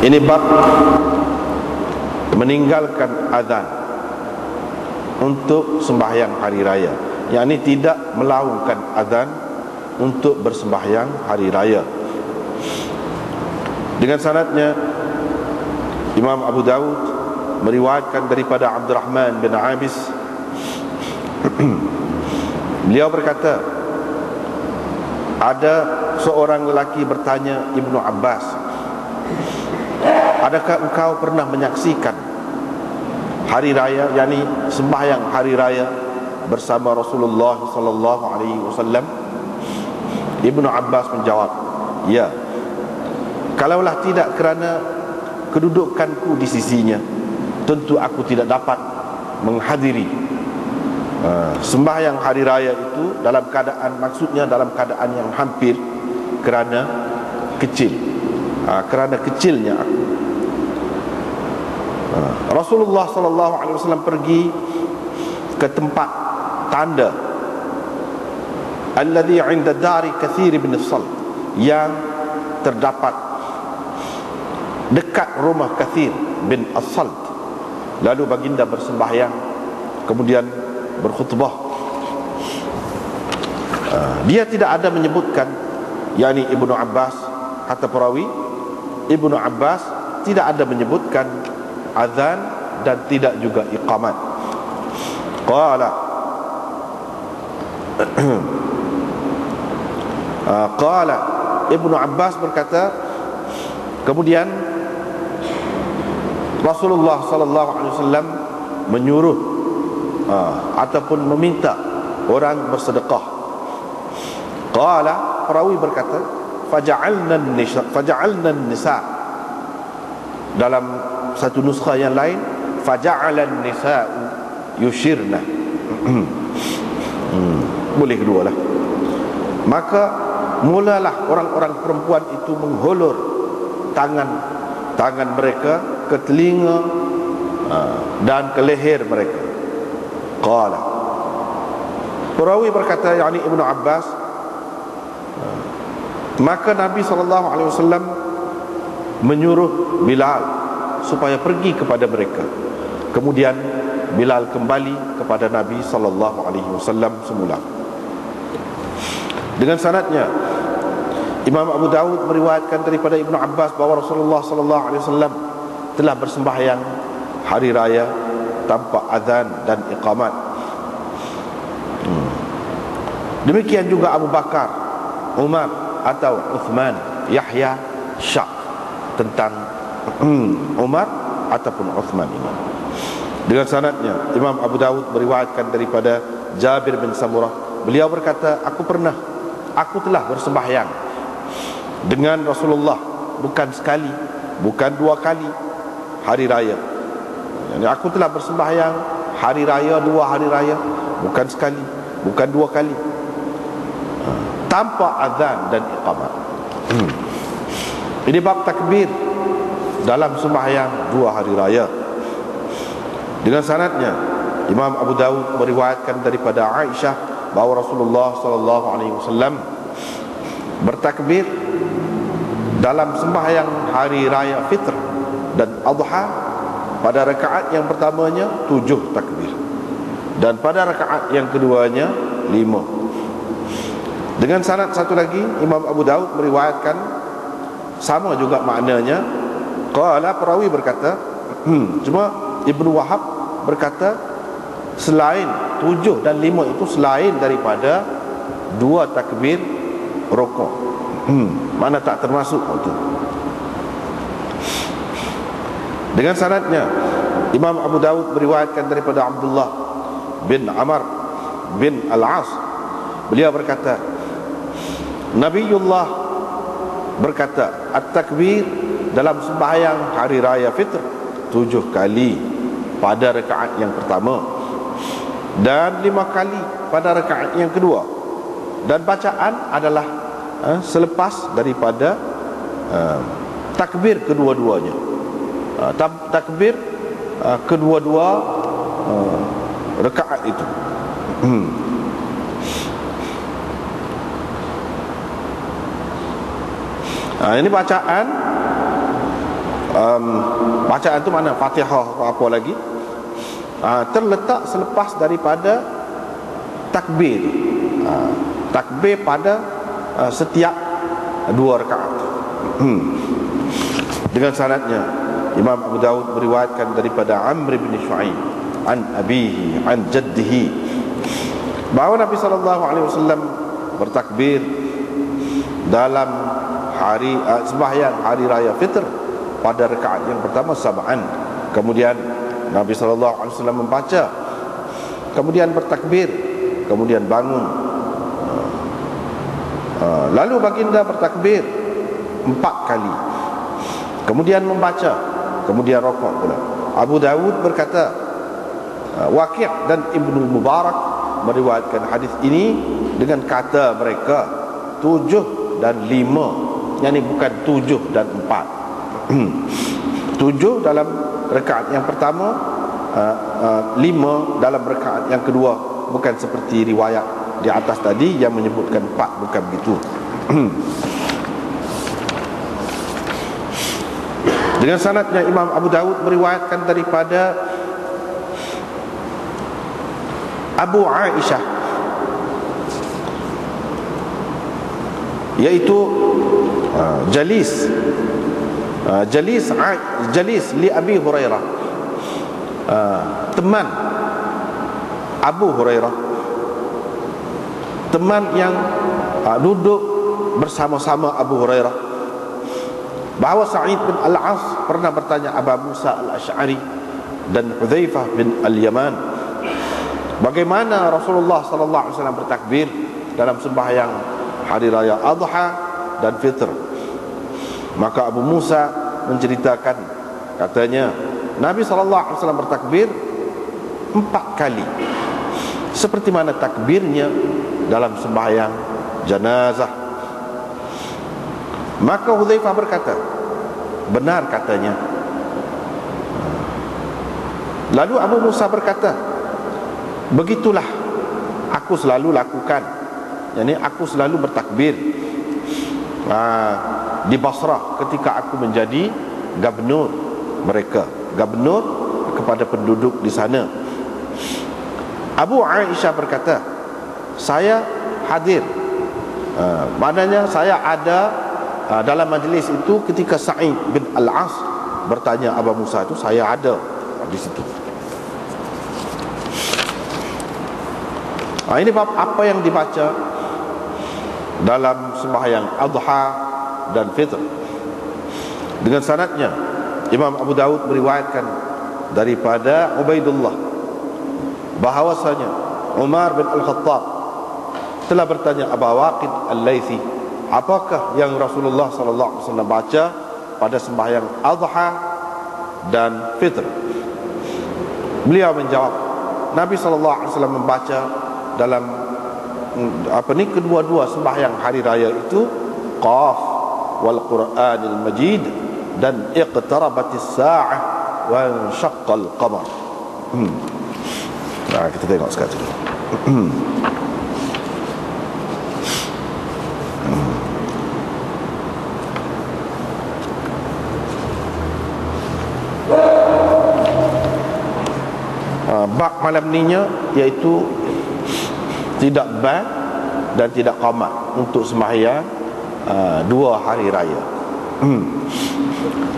Ini bab meninggalkan azan untuk sembahyang hari raya, yakni tidak melaungkan azan untuk bersembahyang hari raya. Dengan sanadnya Imam Abu Dawud meriwayatkan daripada Abdurrahman bin Abis. Beliau berkata, ada seorang lelaki bertanya Ibnu Abbas, adakah engkau pernah menyaksikan hari raya, yakni sembahyang hari raya bersama Rasulullah sallallahu alaihi wasallam? Ibnu Abbas menjawab, ya. Kalaulah tidak kerana kedudukanku di sisinya, tentu aku tidak dapat menghadiri sembahyang hari raya itu dalam keadaan, maksudnya dalam keadaan yang hampir, kerana kecil, kerana kecilnya aku. Rasulullah sallallahu alaihi wasallam pergi ke tempat tanda alladhi 'inda dari Kathir bin Salt, yang terdapat dekat rumah Kathir bin As-Salt. Lalu baginda bersembahyang, kemudian berkhutbah. Dia tidak ada menyebutkan, yakni Ibnu Abbas, kata perawi, Ibnu Abbas tidak ada menyebutkan azan dan tidak juga iqamat. Qala Ibnu Abbas berkata, kemudian Rasulullah sallallahu alaihi wasallam menyuruh ataupun meminta orang bersedekah. Qala, perawi berkata, faja'alna an-nisa, dalam satu nuskha yang lain, faja'ala an-nisa'u yushirna. Boleh kedualah. Maka mulalah orang-orang perempuan itu menghulur tangan mereka ke telinga dan ke leher mereka. Qala, perawi berkata, yakni Ibnu Abbas, maka Nabi SAW menyuruh Bilal supaya pergi kepada mereka. Kemudian Bilal kembali kepada Nabi SAW semula. Dengan sanadnya Imam Abu Dawud meriwayatkan daripada Ibnu Abbas bahawa Rasulullah SAW telah bersembahyang hari raya tanpa azan dan iqamat. Demikian juga Abu Bakar, Umar atau Uthman, Yahya syak tentang Umar ataupun Uthman ini. Dengan sanadnya Imam Abu Dawud meriwayatkan daripada Jabir bin Samurah, beliau berkata, aku telah bersembahyang dengan Rasulullah bukan sekali, bukan dua kali hari raya. Yani aku telah bersembahyang hari raya, dua hari raya, bukan sekali, bukan dua kali, tanpa azan dan iqamat. Ini bab takbir dalam sembahyang dua hari raya. Dengan sanadnya Imam Abu Dawud meriwayatkan daripada Aisyah bahawa Rasulullah sallallahu alaihi wasallam bertakbir dalam sembahyang hari raya Fitr dan Adha. Pada rakaat yang pertamanya 7 takbir, dan pada rakaat yang keduanya 5. Dengan sanad satu lagi, Imam Abu Dawud meriwayatkan sama juga maknanya. Qala, perawi berkata, cuma Ibnu Wahab berkata selain 7 dan 5 itu selain daripada 2 takbir rukuk, mana tak termasuk itu. Dengan sanadnya Imam Abu Dawud meriwayatkan daripada Abdullah bin Amr bin Al-As, beliau berkata, Nabiullah berkata, at-takbir dalam sembahyang hari raya Fitr 7 kali pada rakaat yang pertama dan 5 kali pada rakaat yang kedua, dan bacaan adalah selepas daripada takbir kedua-duanya. Takbir kedua-dua rakaat itu. Ini bacaan bacaan tu mana Fatihah atau apa lagi, terletak selepas daripada takbir. Takbir pada setiap 2 rakaat. Dengan sanadnya Imam Abu Dawud meriwayatkan daripada Amr bin Shu'aib an abihi an jaddihi bahawa Nabi SAW bertakbir dalam hari sembahyang hari raya Fitr pada rakaat yang pertama sab'an. Kemudian Nabi SAW membaca, kemudian bertakbir, kemudian bangun. Lalu baginda bertakbir 4 kali, kemudian membaca, kemudian rokok pula. Abu Dawud berkata, Waqi' dan Ibnu Mubarak meriwayatkan hadis ini dengan kata mereka 7 dan 5, yakni bukan 7 dan 4. 7 dalam rakaat yang pertama, 5 dalam rakaat yang kedua, bukan seperti riwayat di atas tadi yang menyebutkan 4, bukan begitu. Dengan sanadnya Imam Abu Dawud meriwayatkan daripada Abu Aisyah, yaitu Jalis li Abi Hurairah, teman Abu Hurairah, teman yang duduk bersama-sama Abu Hurairah, bahawa Sa'id bin Al-As pernah bertanya Abu Musa Al-Asy'ari dan Hudzaifah bin Al-Yaman, bagaimana Rasulullah SAW bertakbir dalam sembahyang hari raya Adha dan Fitr. Maka Abu Musa menceritakan, katanya Nabi SAW bertakbir 4 kali, seperti mana takbirnya dalam sembahyang jenazah. Maka Hudzaifah berkata, benar katanya. Lalu Abu Musa berkata, begitulah aku selalu lakukan, yakni aku selalu bertakbir di Basrah ketika aku menjadi gubernur mereka, gubernur kepada penduduk di sana. Abu Aisyah berkata, saya hadir, maknanya saya ada dalam majlis itu ketika Sa'id bin Al-As bertanya Abu Musa itu, saya ada di situ. Ini bab apa yang dibaca dalam sembahyang Adha dan Fitr. Dengan sanadnya Imam Abu Dawud meriwayatkan daripada Ubaidullah bahawasanya Umar bin Al-Khattab telah bertanya Abu Waqid Al-Laythi, apakah yang Rasulullah SAW baca pada sembahyang Adha dan Fitr? Beliau menjawab, Nabi SAW membaca dalam kedua-dua sembahyang hari raya itu Qaf wal Qur'anil Majid dan iqtarabatis sa'ah wa syaqqal qamar. Nah, kita tengok sekali. Bab malam ninya iaitu tidak ban dan tidak qamat untuk sembahyang 2 hari raya.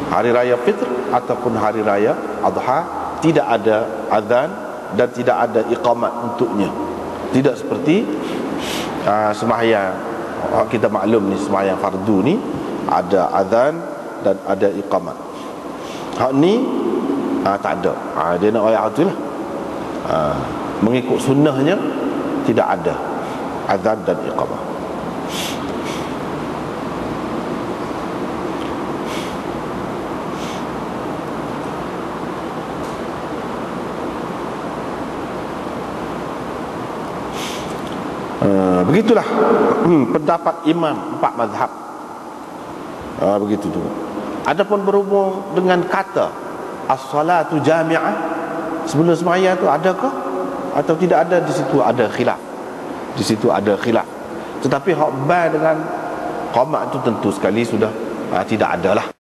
Hari raya Fitr ataupun hari raya Adha tidak ada azan dan tidak ada iqamat untuknya. Tidak seperti sembahyang kita maklum ni, sembahyang fardu ni ada azan dan ada iqamat. Hak ni tak ada. Dia nak ayat tu lah. Mengikut sunnahnya tidak ada azan dan iqamah. Begitulah pendapat imam 4 mazhab. Begitu juga. Adapun berhubung dengan kata as-salatu jami'ah sebelum sembahyang tu, adakah atau tidak ada, di situ ada khilaf. Di situ ada khilaf. Tetapi hak ban dengan qamat tu tentu sekali sudah tidak ada lah.